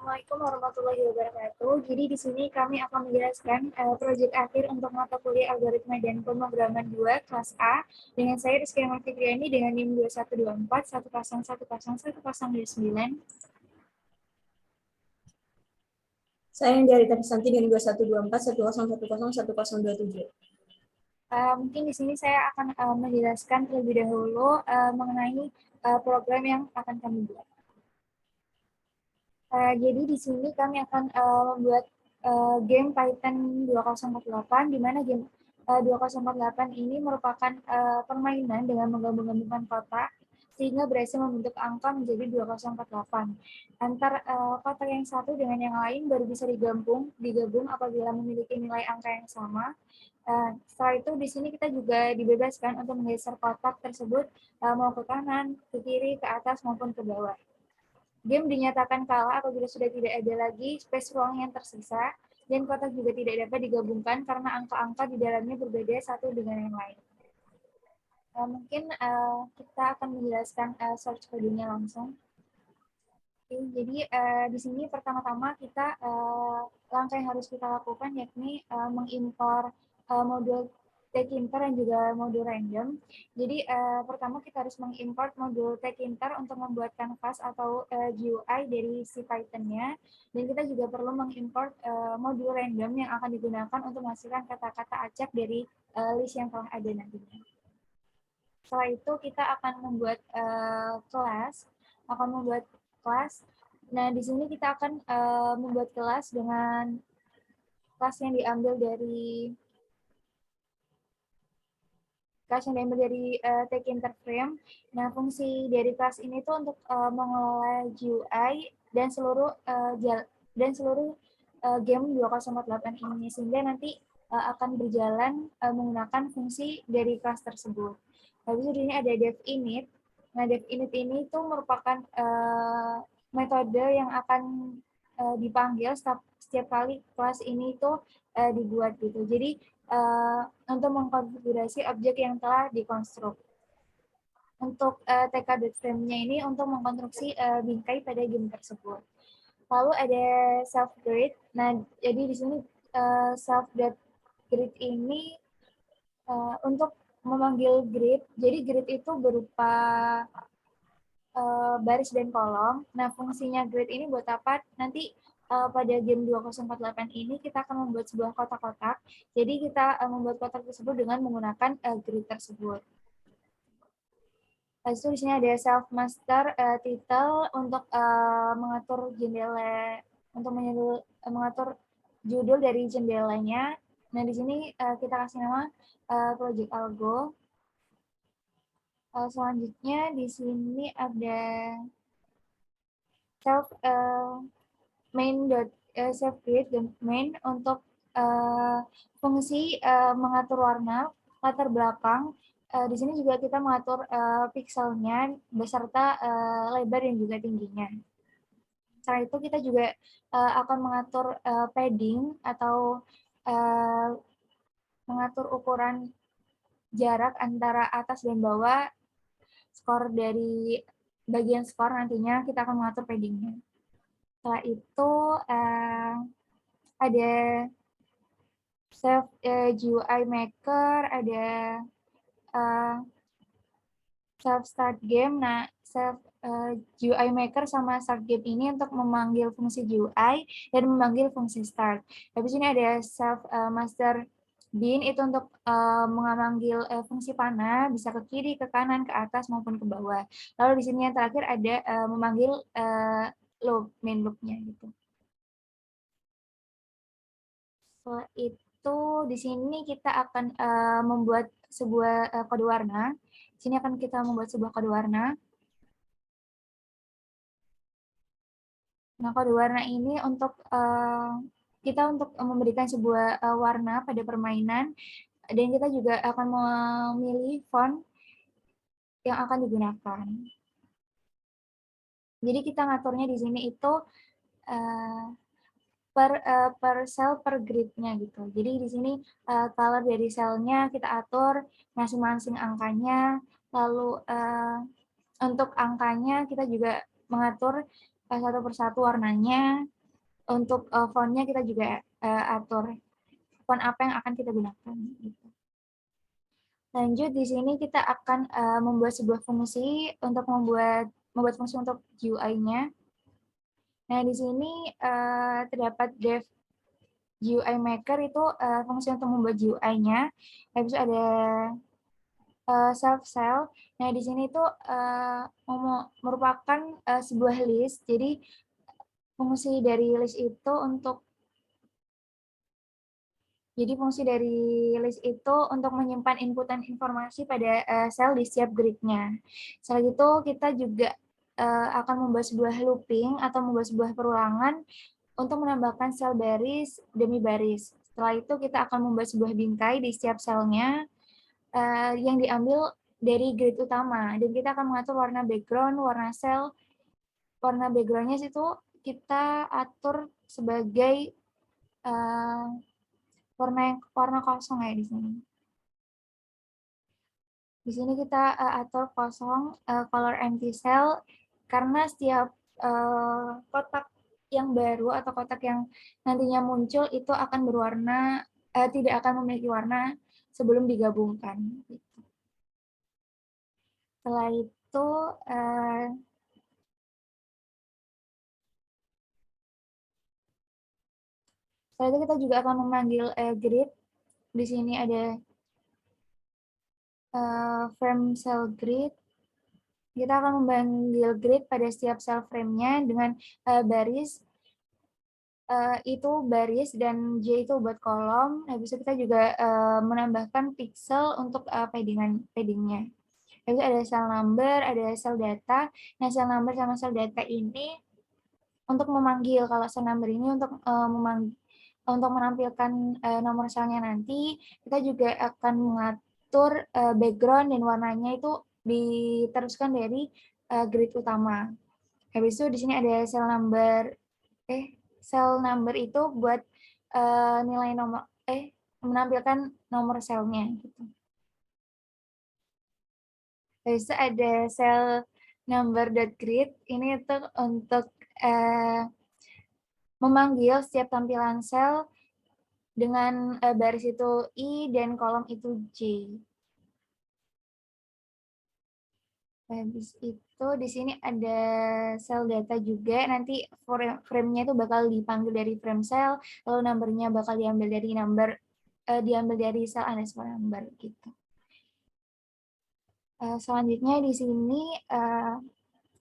Assalamualaikum warahmatullahi wabarakatuh. Jadi di sini kami akan menjelaskan proyek akhir untuk mata kuliah algoritma dan pemrograman 2 kelas A dengan saya Rizky Ahmad Fikriani dengan NIM 2124 1010109. Saya yang dari Santi dengan 2124 101010127. Mungkin di sini saya akan menjelaskan terlebih dahulu mengenai program yang akan kami buat. Jadi di sini kami akan membuat game Python 2048, di mana game 2048 ini merupakan permainan dengan menggabung-gabungkan kotak sehingga berhasil membentuk angka menjadi 2048. Antar kotak yang satu dengan yang lain baru bisa digabung apabila memiliki nilai angka yang sama. Setelah itu di sini kita juga dibebaskan untuk menggeser kotak tersebut mau ke kanan, ke kiri, ke atas maupun ke bawah. Game dinyatakan kalah apabila sudah tidak ada lagi space ruang yang tersisa, dan kotak juga tidak dapat digabungkan karena angka-angka di dalamnya berbeda satu dengan yang lain. Mungkin kita akan menjelaskan source code-nya langsung. Jadi di sini pertama-tama kita langkah yang harus kita lakukan yakni mengimpor modul tkinter dan juga modul random. Jadi pertama kita harus mengimport modul tkinter untuk membuat canvas atau GUI dari si Python-nya, dan kita juga perlu mengimport modul random yang akan digunakan untuk menghasilkan kata-kata acak dari list yang telah ada nantinya. Setelah itu kita akan membuat kelas. Nah, di sini kita akan membuat kelas dengan kelas yang diambil dari tkinterframe. Nah, fungsi dari kelas ini tuh untuk mengelola GUI dan seluruh game 2048 ini, sehingga nanti akan berjalan menggunakan fungsi dari kelas tersebut. Habis itu ini ada dev init. Nah, dev init ini itu merupakan metode yang akan dipanggil setiap kali kelas ini itu dibuat gitu. Jadi untuk mengkonfigurasi objek yang telah dikonstruk. Untuk tk.frame-nya ini untuk mengkonstruksi bingkai pada game tersebut. Lalu ada self-grid. Nah, jadi di sini self.grid ini untuk memanggil grid. Jadi grid itu berupa baris dan kolom. Nah, fungsinya grid ini buat apa? Nanti pada game 2048 ini kita akan membuat sebuah kotak-kotak. Jadi kita membuat kotak tersebut dengan menggunakan grid tersebut. Lalu di sini ada self master title untuk mengatur jendela, untuk mengatur judul dari jendelanya. Nah, di sini kita kasih nama project algo. Selanjutnya di sini ada self self create dan main untuk fungsi mengatur warna, latar belakang. Di sini juga kita mengatur pixelnya beserta lebar dan juga tingginya. Setelah itu kita juga akan mengatur padding atau mengatur ukuran jarak antara atas dan bawah. Skor dari bagian skor nantinya kita akan mengatur paddingnya. Setelah itu ada self GUI maker, ada self start game. Nah, self GUI maker sama start game ini untuk memanggil fungsi GUI dan memanggil fungsi start. Habis ini ada self master bin itu untuk memanggil fungsi panah, bisa ke kiri, ke kanan, ke atas maupun ke bawah. Lalu di sini yang terakhir ada memanggil loop, main loop-nya gitu. Setelah itu di sini kita akan membuat sebuah kode warna. Di sini akan kita membuat sebuah kode warna. Nah, kode warna ini untuk kita untuk memberikan sebuah warna pada permainan, dan kita juga akan memilih font yang akan digunakan. Jadi kita ngaturnya di sini itu per sel per gridnya gitu. Jadi di sini color dari selnya kita atur masing-masing angkanya. Lalu untuk angkanya kita juga mengatur satu persatu warnanya. untuk fontnya kita juga atur font apa yang akan kita gunakan. Gitu. Lanjut di sini kita akan membuat sebuah fungsi untuk membuat fungsi untuk GUI-nya. Nah di sini terdapat dev GUI maker itu fungsi untuk membuat GUI-nya. Habis itu ada self cell. Nah di sini itu merupakan sebuah list. Jadi fungsi dari list itu untuk menyimpan inputan informasi pada sel di setiap grid-nya. Selain itu, kita juga akan membuat sebuah looping atau membuat sebuah perulangan untuk menambahkan sel baris demi baris. Setelah itu, kita akan membuat sebuah bingkai di setiap selnya yang diambil dari grid utama. Dan kita akan mengatur warna background, warna sel. Warna background-nya itu kita atur sebagai warna kosong ya di sini. Di sini kita atur kosong color empty cell karena setiap kotak yang baru atau kotak yang nantinya muncul itu akan berwarna tidak akan memiliki warna sebelum digabungkan. Setelah itu kita juga akan memanggil grid. Di sini ada frame cell grid. Kita akan memanggil grid pada setiap cell frame-nya dengan baris itu baris dan J itu buat kolom. Habis itu kita juga menambahkan pixel untuk paddingnya. Habis itu ada cell number, ada cell data. Nah, cell number sama cell data ini untuk memanggil, kalau cell number ini untuk untuk menampilkan nomor selnya nanti, kita juga akan mengatur background dan warnanya itu diteruskan dari grid utama. Habis itu di sini ada cell number itu buat nilai nomor menampilkan nomor selnya gitu. Habis itu ada cell number.grid ini itu untuk memanggil setiap tampilan sel dengan baris itu I dan kolom itu J. Habis itu di sini ada sel data juga, nanti frame-nya itu bakal dipanggil dari frame cell, lalu number-nya bakal diambil dari cell underscore number gitu. Selanjutnya di sini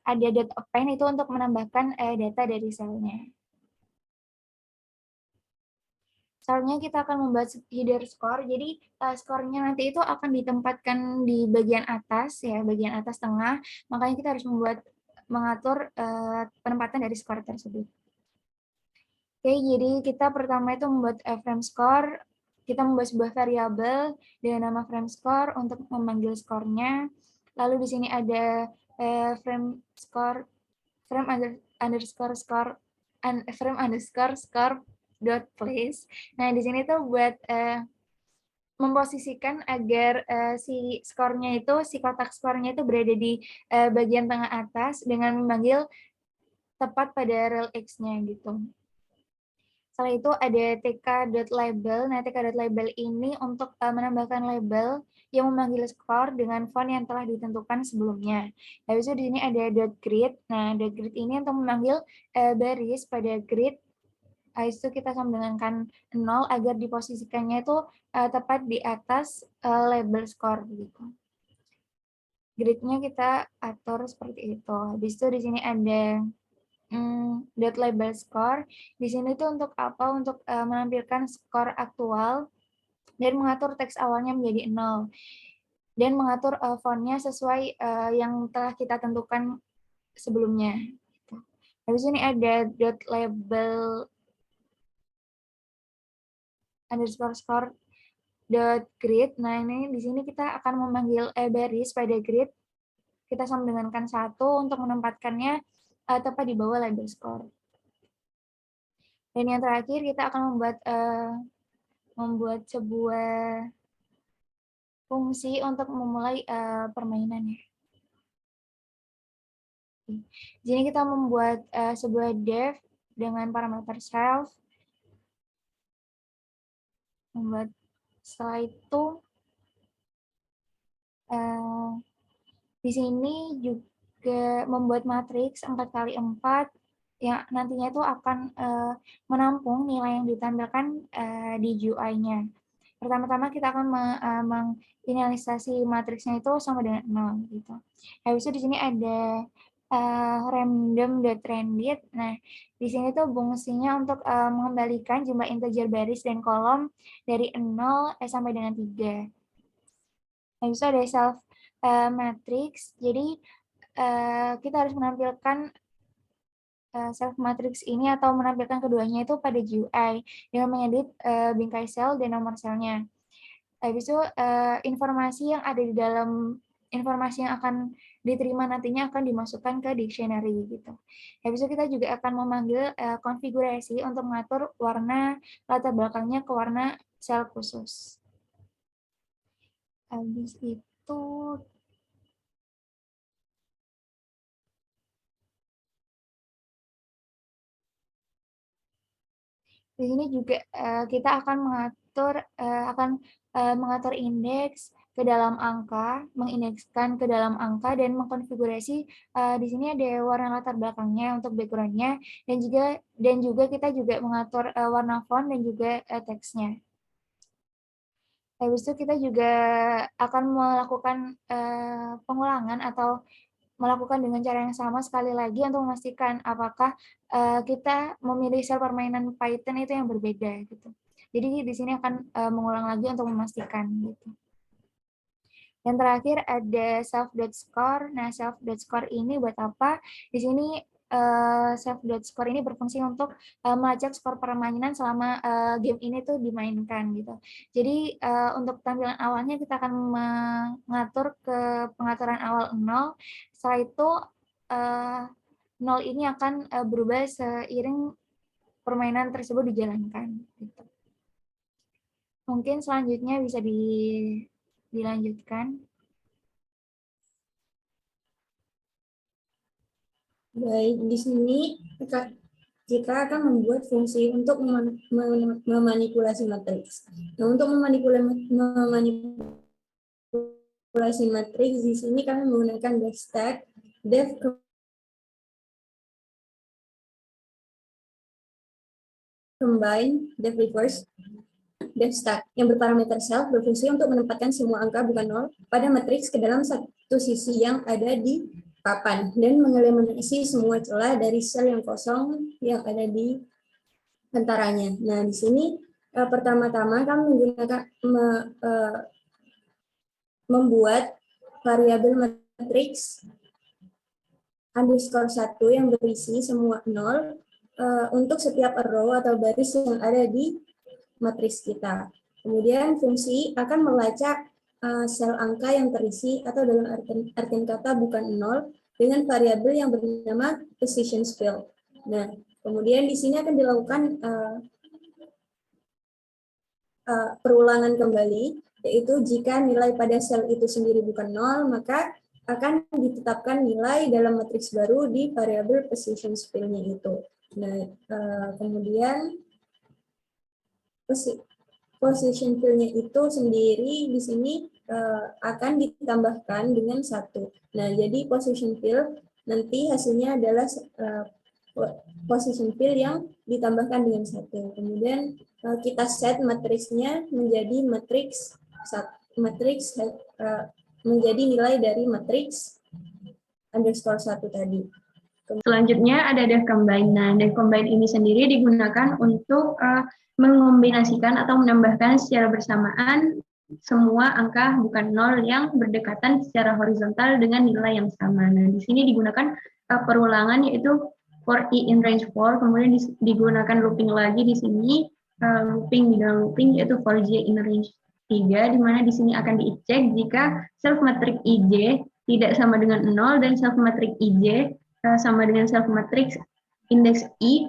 ada dot append itu untuk menambahkan data dari selnya. Soalnya kita akan membuat header score, jadi skornya nanti itu akan ditempatkan di bagian atas ya, bagian atas tengah. Makanya kita harus mengatur penempatan dari skor tersebut. Oke, jadi kita pertama itu membuat frame score. Kita membuat sebuah variabel dengan nama frame score untuk memanggil skornya. Lalu di sini ada frame underscore score dot place. Nah di sini tuh buat memposisikan agar si kotak skornya itu berada di bagian tengah atas dengan memanggil tepat pada rel X-nya gitu. Setelah itu ada tk.label. Nah, tk.label ini untuk menambahkan label yang memanggil skor dengan font yang telah ditentukan sebelumnya. Habis itu di sini ada .grid. Nah, .grid ini untuk memanggil baris pada grid. Habis itu kita sambungkan 0 agar diposisikannya itu tepat di atas label skor gitu. Gridnya kita atur seperti itu. Habis itu di sini ada label score. Di sini tuh untuk apa? Untuk menampilkan skor aktual dan mengatur teks awalnya menjadi 0 dan mengatur fontnya sesuai yang telah kita tentukan sebelumnya. Habis ini ada label underscore score grid. Nah ini di sini kita akan memanggil baris pada grid. Kita sama dengankan 1 untuk menempatkannya tepat di bawah label score. Dan yang terakhir kita akan membuat sebuah fungsi untuk memulai permainannya. Jadi kita membuat sebuah dev dengan parameter self. Setelah itu di sini juga membuat matriks 4x4 yang nantinya itu akan menampung nilai yang ditampilkan di GUI-nya. Pertama-tama kita akan menginisialisasi matriksnya itu sama dengan 0 gitu. Habis itu di sini ada random.randit. Nah, di sini tuh fungsinya untuk mengembalikan jumlah integer baris dan kolom dari 0 sampai dengan 3. Habis itu ada self matrix. Jadi kita harus menampilkan self matrix ini atau menampilkan keduanya itu pada GUI dengan mengedit bingkai sel dan nomor selnya. Habis itu informasi yang ada di dalam informasi yang akan diterima nantinya akan dimasukkan ke dictionary gitu. Habis itu kita juga akan memanggil konfigurasi untuk mengatur warna latar belakangnya ke warna sel khusus. Habis itu di sini juga kita akan mengatur indeks ke dalam angka, mengindekskan ke dalam angka dan mengkonfigurasi di sini ada warna latar belakangnya untuk background-nya dan juga kita juga mengatur warna font dan juga teksnya. Habis itu kita juga akan melakukan pengulangan atau melakukan dengan cara yang sama sekali lagi untuk memastikan apakah kita memilih sel permainan Python itu yang berbeda gitu. Jadi di sini akan mengulang lagi untuk memastikan gitu. Yang terakhir ada self.score. Nah, self.score ini buat apa? Di sini self.score ini berfungsi untuk melacak skor permainan selama game ini tuh dimainkan gitu. Jadi untuk tampilan awalnya kita akan mengatur ke pengaturan awal 0. Setelah itu 0 ini akan berubah seiring permainan tersebut dijalankan. Gitu. Mungkin selanjutnya bisa dilanjutkan. Baik, di sini kita akan membuat fungsi untuk memanipulasi matriks. Nah, untuk memanipulasi matriks di sini kami menggunakan def stack, def combine, def reverse, def stack yang berparameter self berfungsi untuk menempatkan semua angka bukan 0 pada matriks ke dalam satu sisi yang ada di papan dan mengeliminasi semua celah dari sel yang kosong yang ada di antaranya. Nah, di sini pertama-tama kami menggunakan membuat variabel matriks underscore 1 yang berisi semua 0 untuk setiap row atau baris yang ada di matriks kita. Kemudian fungsi akan melacak sel angka yang terisi atau dalam artian kata bukan 0 dengan variabel yang bernama position field. Nah, kemudian di sini akan dilakukan perulangan kembali, yaitu jika nilai pada sel itu sendiri bukan 0, maka akan ditetapkan nilai dalam matriks baru di variabel position field-nya itu. Nah, kemudian position field-nya itu sendiri di sini akan ditambahkan dengan 1. Nah, jadi position field nanti hasilnya adalah position field yang ditambahkan dengan 1. Kemudian kita set matriksnya menjadi matriks menjadi nilai dari matriks underscore 1 tadi. Selanjutnya ada def combine. Nah, def combine ini sendiri digunakan untuk mengombinasikan atau menambahkan secara bersamaan semua angka bukan 0 yang berdekatan secara horizontal dengan nilai yang sama. Nah, di sini digunakan perulangan yaitu for i in range 4, kemudian digunakan looping lagi di sini, looping di dalam looping yaitu for j in range 3, di mana di sini akan dicek jika self matrix ij tidak sama dengan 0 dan self matrix ij sama dengan self matrix indeks i,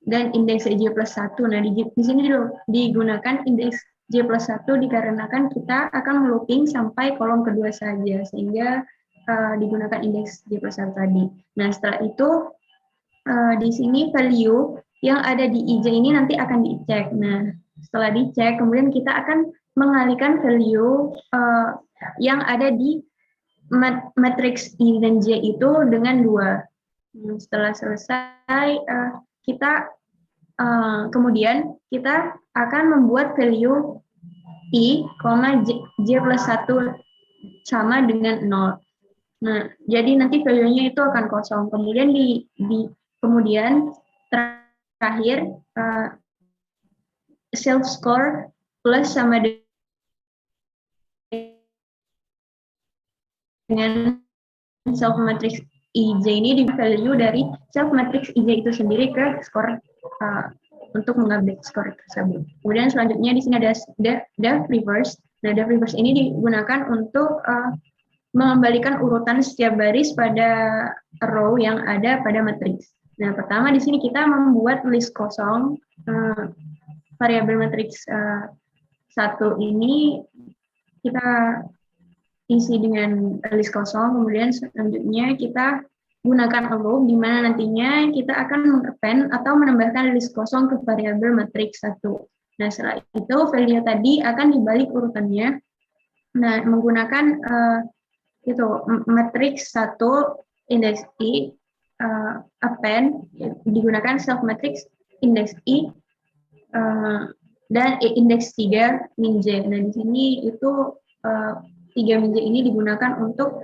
dan indeks j plus 1. Nah, di sini digunakan indeks j plus 1 dikarenakan kita akan melooping sampai kolom kedua saja, sehingga digunakan indeks j plus 1 tadi. Nah, setelah itu di sini value yang ada di IJ ini nanti akan dicek. Nah, setelah dicek, kemudian kita akan mengalihkan value yang ada di matriks I dan J itu dengan 2. Setelah selesai, kemudian kita akan membuat value I, J plus 1 sama dengan 0. Nah, jadi nanti value-nya itu akan kosong. Kemudian kemudian terakhir self score plus sama dengan self matrix IJ ini di value dari self matrix IJ itu sendiri ke skor untuk mengupdate skor tersebut. Kemudian selanjutnya di sini ada def reverse. Nah, def reverse ini digunakan untuk mengembalikan urutan setiap baris pada row yang ada pada matriks. Nah, pertama di sini kita membuat list kosong variabel matriks 1 ini kita isi dengan list kosong, kemudian selanjutnya kita gunakan a loop, di mana nantinya kita akan mengappend atau menambahkan list kosong ke variabel matriks 1. Nah, setelah itu value tadi akan dibalik urutannya. Nah, menggunakan matriks 1 indeks I, append, digunakan self matrix indeks I, dan indeks 3 min J. Nah, di sini itu 3 min J ini digunakan untuk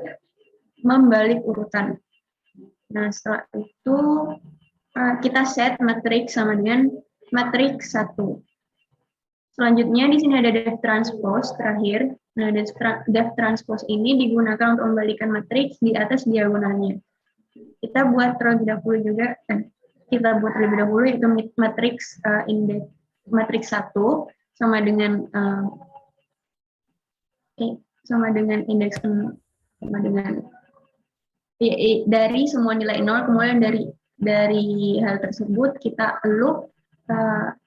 membalik urutan. Nah, setelah itu kita set matriks sama dengan matriks 1. Selanjutnya di sini ada def transpose terakhir. Nah, def transpose ini digunakan untuk membalikan matriks di atas diagonalnya. Kita buat terlebih dahulu juga, kita buat terlebih dahulu itu matriks indeks matriks 1 sama dengan indeks sama dengan dari semua nilai 0, kemudian dari hal tersebut kita loop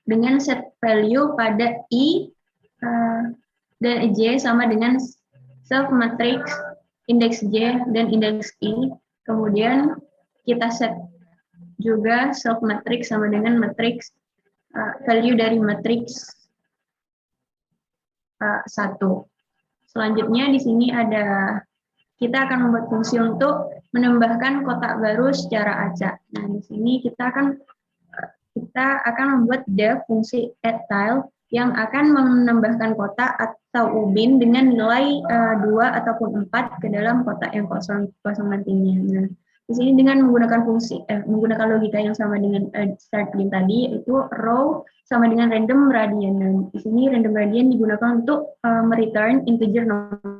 dengan set value pada I dan J sama dengan self matrix indeks J dan indeks I. Kemudian kita set juga self matrix sama dengan matrix value dari matrix 1. Selanjutnya di sini kita akan membuat fungsi untuk menambahkan kotak baru secara acak. Nah, di sini kita akan membuat def fungsi add tile yang akan menambahkan kotak atau ubin dengan nilai 2 ataupun 4 ke dalam kotak yang kosong nantinya. Nah, di sini dengan menggunakan logika yang sama dengan start bin tadi, yaitu row sama dengan random radian. Nah, di sini random radian digunakan untuk mereturn integer nomor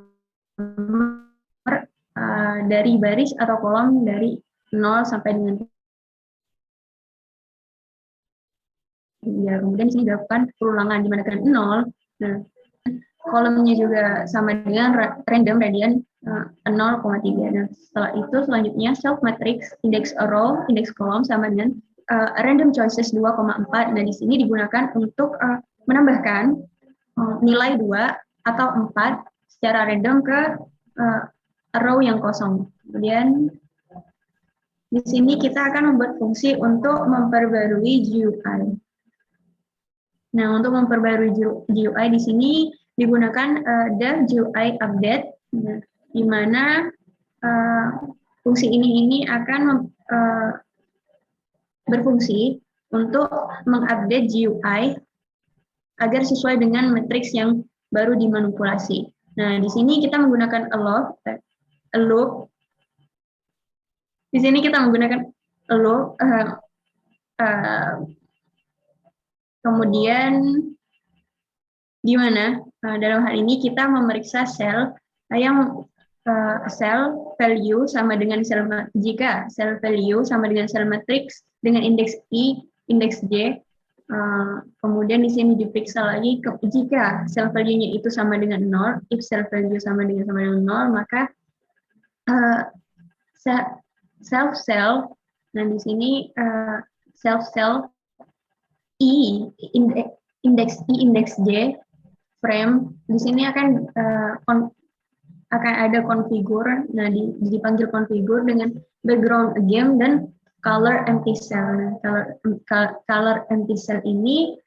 dari baris atau kolom dari 0 sampai dengan 3. Kemudian di sini dilakukan perulangan di mana kan 0. Nah, kolomnya juga sama dengan random radian 0,3. Nah, setelah itu selanjutnya self matrix index row, index kolom sama dengan random choices 2,4. Nah, di sini digunakan untuk menambahkan nilai 2 atau 4 secara random ke row yang kosong. Kemudian di sini kita akan membuat fungsi untuk memperbarui GUI. Nah, untuk memperbarui GUI di sini digunakan def GUI update, di mana fungsi ini akan berfungsi untuk mengupdate GUI agar sesuai dengan matriks yang baru dimanipulasi. Nah, di sini kita menggunakan a loop. Di sini kita menggunakan a loop. Kemudian di mana dalam hal ini kita memeriksa sel yang sel value sama dengan jika sel value sama dengan sel matriks dengan indeks I, indeks J, kemudian di sini diperiksa lagi jika sel value-nya itu sama dengan 0, if sel value sama dengan 0, maka self cell, nah di sini self cell I, indeks I, indeks J, frame, di sini akan ada configure, nah dipanggil configure dengan background game dan color empty cell. Nah, color empty cell ini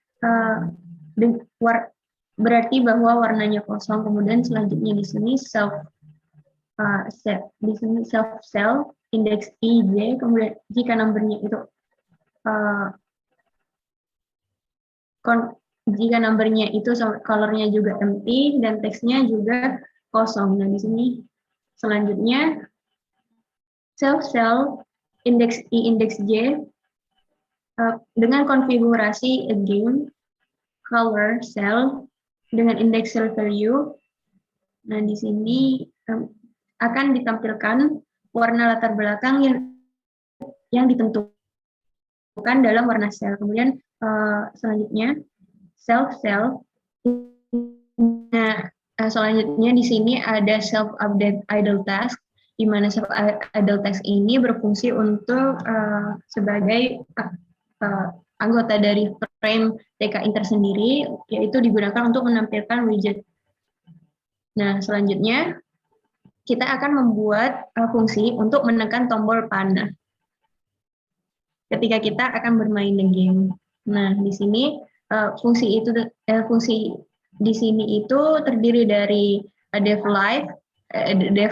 berarti bahwa warnanya kosong. Kemudian selanjutnya di sini self cell indeks IJ. Kemudian jika numbernya itu jika numbernya itu colornya juga empty dan teksnya juga kosong. Nah di sini selanjutnya self cell indeks I indeks J dengan konfigurasi again color cell dengan indeks cell value. Nah di sini akan ditampilkan warna latar belakang yang ditentukan dalam warna sel. Kemudian selanjutnya self cell. Nah, selanjutnya di sini ada self update idle task, di mana self idle task ini berfungsi untuk sebagai anggota dari frame TKI tersendiri, yaitu digunakan untuk menampilkan widget. Nah, selanjutnya kita akan membuat fungsi untuk menekan tombol panah ketika kita akan bermain the game. Nah, di sini fungsi di sini itu terdiri dari def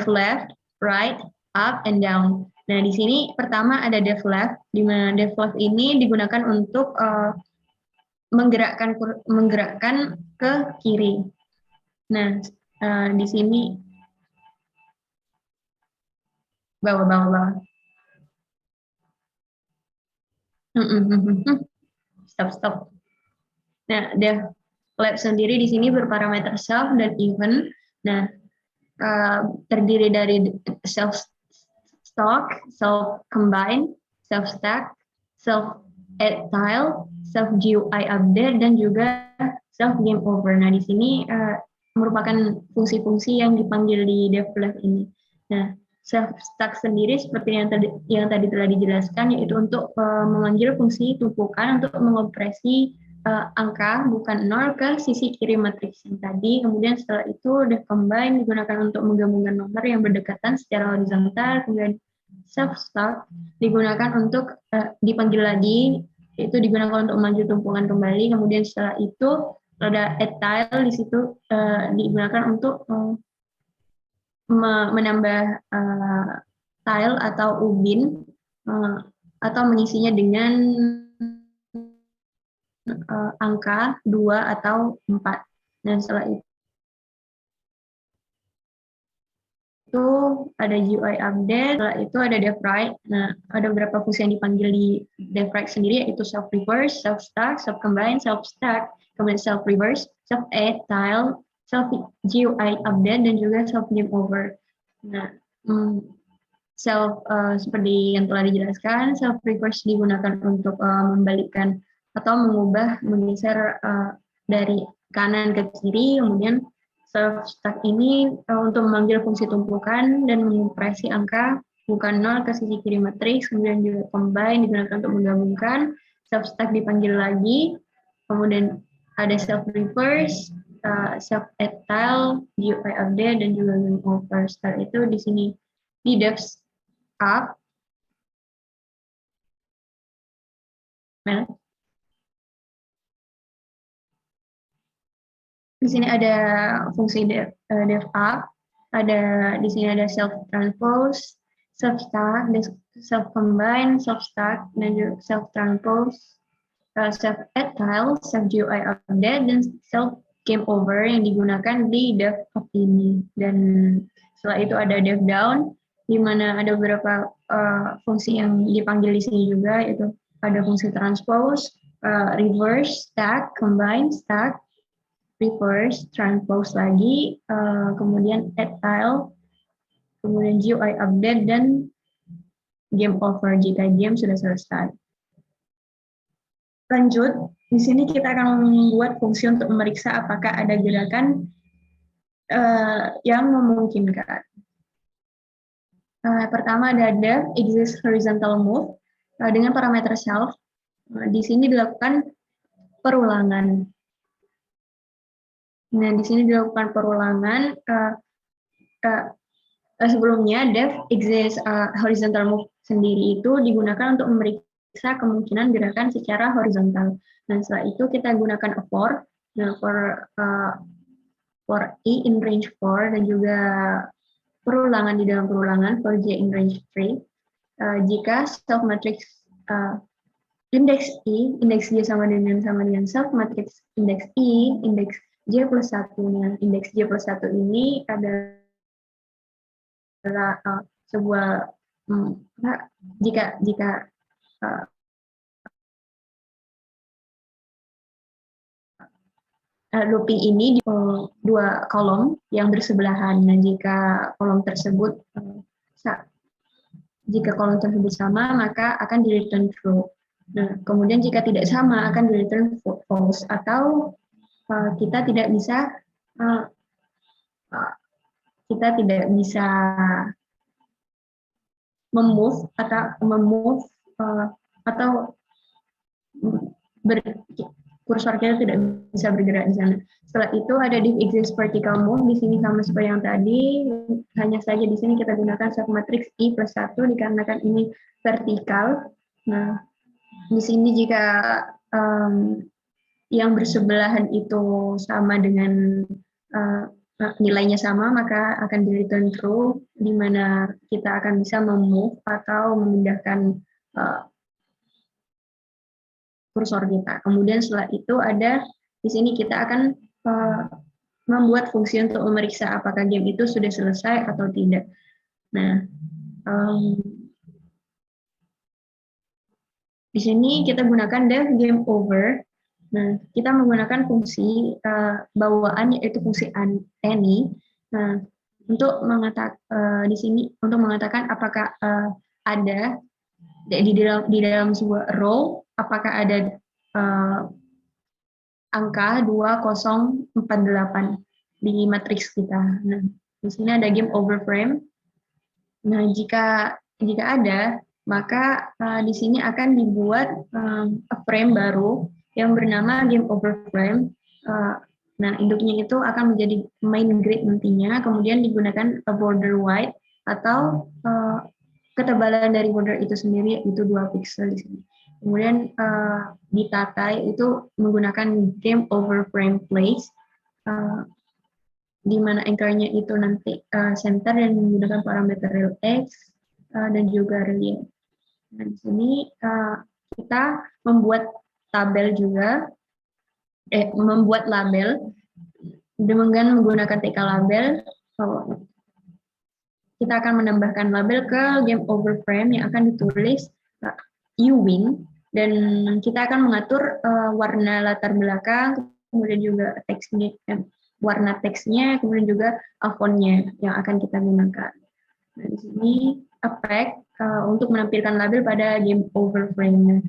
left, right, up, and down. Nah, di sini pertama ada def left, di mana def left ini digunakan untuk menggerakkan ke kiri. Nah, di sini bawah. Stop. Nah, def left sendiri di sini berparameter self dan even. Nah, terdiri dari self stock, self combine, self stack, self add tile, self GUI update, dan juga self game over. Nah, di sini merupakan fungsi-fungsi yang dipanggil di def left ini. Nah, self stack sendiri seperti yang tadi telah dijelaskan, yaitu untuk memanggil fungsi tumpukan untuk mengoperasi angka bukan 0 ke sisi kiri matriks yang tadi. Kemudian setelah itu def combine digunakan untuk menggabungkan nomor yang berdekatan secara horizontal. Kemudian self stack digunakan untuk dipanggil lagi, itu digunakan untuk memanggil tumpukan kembali. Kemudian setelah itu ada add tile, di situ digunakan untuk menambah tile atau ubin atau mengisinya dengan angka 2 atau 4. Dan setelah itu ada GUI update, setelah itu ada def right. Nah, ada beberapa fungsi yang dipanggil di def right sendiri, yaitu self reverse, self stack, self combine, self stack, kemudian self reverse, self add tile, self GUI update, dan juga self game over. Nah, self seperti yang telah dijelaskan, self reverse digunakan untuk membalikkan atau menggeser dari kanan ke kiri. Kemudian self stack ini untuk memanggil fungsi tumpukan dan mengoperasi angka bukan 0 ke sisi kiri matriks. Kemudian juga combine digunakan untuk menggabungkan. Self stack dipanggil lagi. Kemudian ada self reverse, self add tile, GUI update, dan juga game over. Setelah itu di sini di def up. Di sini ada fungsi def up, di sini ada self transpose, self stack, self combine, self stack, dan juga self transpose, self add tile, self GUI update, dan self game over yang digunakan di def up ini. Dan setelah itu ada def down, di mana ada beberapa fungsi yang dipanggil di sini juga, yaitu ada fungsi transpose, reverse, stack, combine, stack, reverse, transpose lagi, kemudian add tile, kemudian GUI update, dan game over jika game sudah selesai. Lanjut, di sini kita akan membuat fungsi untuk memeriksa apakah ada gerakan yang memungkinkan. Pertama ada def exist horizontal move dengan parameter self. Di sini dilakukan perulangan. Nah, di sini dilakukan perulangan sebelumnya def exist horizontal move sendiri itu digunakan untuk memeriksa kemungkinan gerakan secara horizontal. Nah, setelah itu kita gunakan for. Nah, for i in range 4 dan juga perulangan di dalam perulangan for j in range 3. Jika self matrix indeks i, indeks j sama dengan self matrix indeks i, indeks j plus 1. Nah, indeks j plus 1 ini adalah sebuah jika looping ini di dua kolom yang bersebelahan. Nah, jika kolom tersebut sama, maka akan di return true. Nah, kemudian jika tidak sama akan di return false, atau kita tidak bisa memove atau kursor kita tidak bisa bergerak di sana. Setelah itu ada div exist vertical move. Di sini sama seperti yang tadi, hanya saja di sini kita gunakan submatrix i plus 1 dikarenakan ini vertikal. Nah, di sini jika yang bersebelahan itu sama dengan nilainya sama, maka akan di return true, di mana kita akan bisa memove atau memindahkan kursor kita. Kemudian setelah itu ada di sini kita akan membuat fungsi untuk memeriksa apakah game itu sudah selesai atau tidak. Nah, di sini kita gunakan def game over. Nah, kita menggunakan fungsi bawaan yaitu fungsi any. Nah, untuk di sini untuk mengatakan apakah ada di dalam sebuah row, apakah ada angka 2048 di matriks kita. Nah, di sini ada game over frame. Nah, jika ada, maka di sini akan dibuat frame baru yang bernama game over frame. Nah, induknya itu akan menjadi main grid nantinya, kemudian digunakan border white atau ketebalan dari border itu sendiri itu 2 pixel di sini. Kemudian ditatai itu menggunakan game over frame place, di mana anchor-nya itu nanti center dan menggunakan parameter rel x dan juga relief. Nah, di sini kita membuat tabel juga, membuat label dengan menggunakan TK label. Kita akan menambahkan label ke game over frame yang akan ditulis you win, dan kita akan mengatur warna latar belakang, kemudian juga teksnya, warna teksnya, kemudian juga fontnya yang akan kita gunakan. Nah, di sini effect untuk menampilkan label pada game over frame.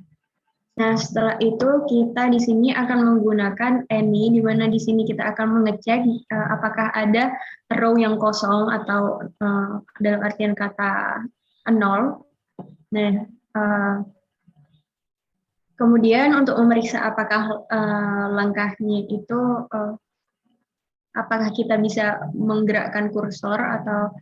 Nah, setelah itu kita di sini akan menggunakan any, di mana di sini kita akan mengecek apakah ada row yang kosong atau dalam artian kata 0. Nah, kemudian untuk memeriksa apakah langkahnya itu apakah kita bisa menggerakkan kursor atau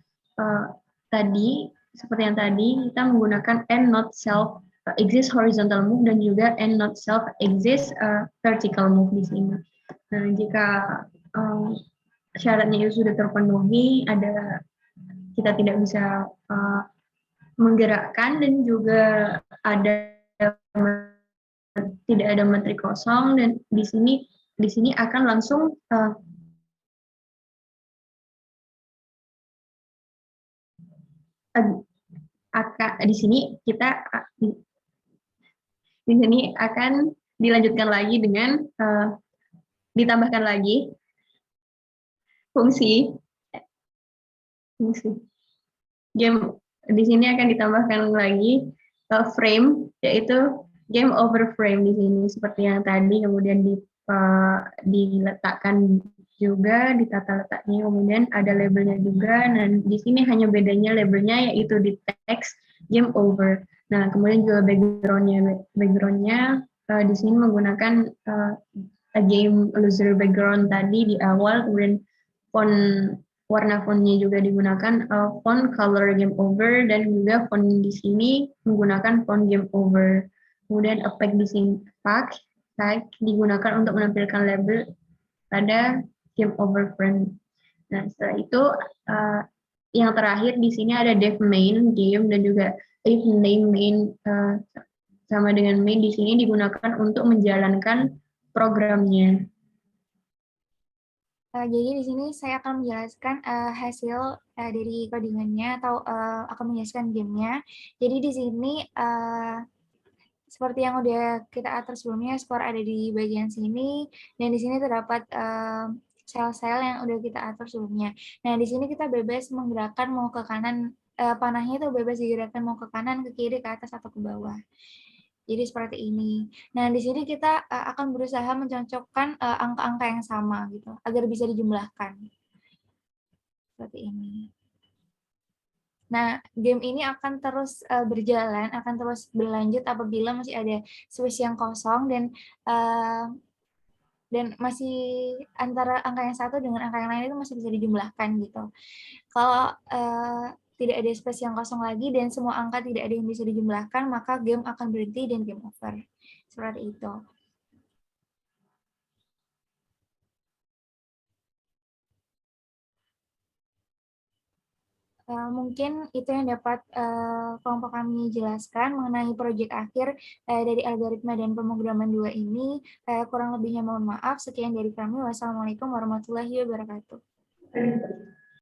tadi seperti yang tadi kita menggunakan and not self exist horizontal move dan juga and not self exist vertical move di sini. Nah, jika syaratnya itu sudah terpenuhi, kita tidak bisa menggerakkan dan juga tidak ada matrik kosong, dan di sini akan langsung di sini akan dilanjutkan lagi dengan ditambahkan lagi fungsi game. Di sini akan ditambahkan lagi frame, yaitu game over frame di sini seperti yang tadi, kemudian diletakkan juga, ditata letaknya, kemudian ada labelnya juga. Nah, di sini hanya bedanya labelnya yaitu di teks game over. Nah, kemudian juga backgroundnya di sini menggunakan game loser background tadi di awal, kemudian font warna fontnya juga digunakan font color game over, dan juga font di sini menggunakan font game over. Kemudian effect di sini digunakan untuk menampilkan label pada game over front. Nah, setelah itu yang terakhir di sini ada dev main game dan juga if name main sama dengan main di sini digunakan untuk menjalankan programnya. Jadi di sini saya akan menjelaskan hasil dari codingannya atau akan menjelaskan gamenya. Jadi di sini seperti yang udah kita atur sebelumnya, skor ada di bagian sini, dan di sini terdapat sel-sel yang udah kita atur sebelumnya. Nah, di sini kita bebas menggerakkan mau ke kanan, panahnya itu bebas digerakkan mau ke kanan, ke kiri, ke atas, atau ke bawah. Jadi seperti ini. Nah, di sini kita akan berusaha mencocokkan angka-angka yang sama gitu, agar bisa dijumlahkan. Seperti ini. Nah, game ini akan terus berjalan, akan terus berlanjut apabila masih ada switch yang kosong dan masih antara angka yang satu dengan angka yang lain itu masih bisa dijumlahkan gitu. Kalau tidak ada space yang kosong lagi dan semua angka tidak ada yang bisa dijumlahkan, maka game akan berhenti dan game over. Seperti itu. Mungkin itu yang dapat kelompok kami jelaskan mengenai proyek akhir dari algoritma dan pemrograman 2 ini. Kurang lebihnya mohon maaf. Sekian dari kami. Wassalamualaikum warahmatullahi wabarakatuh.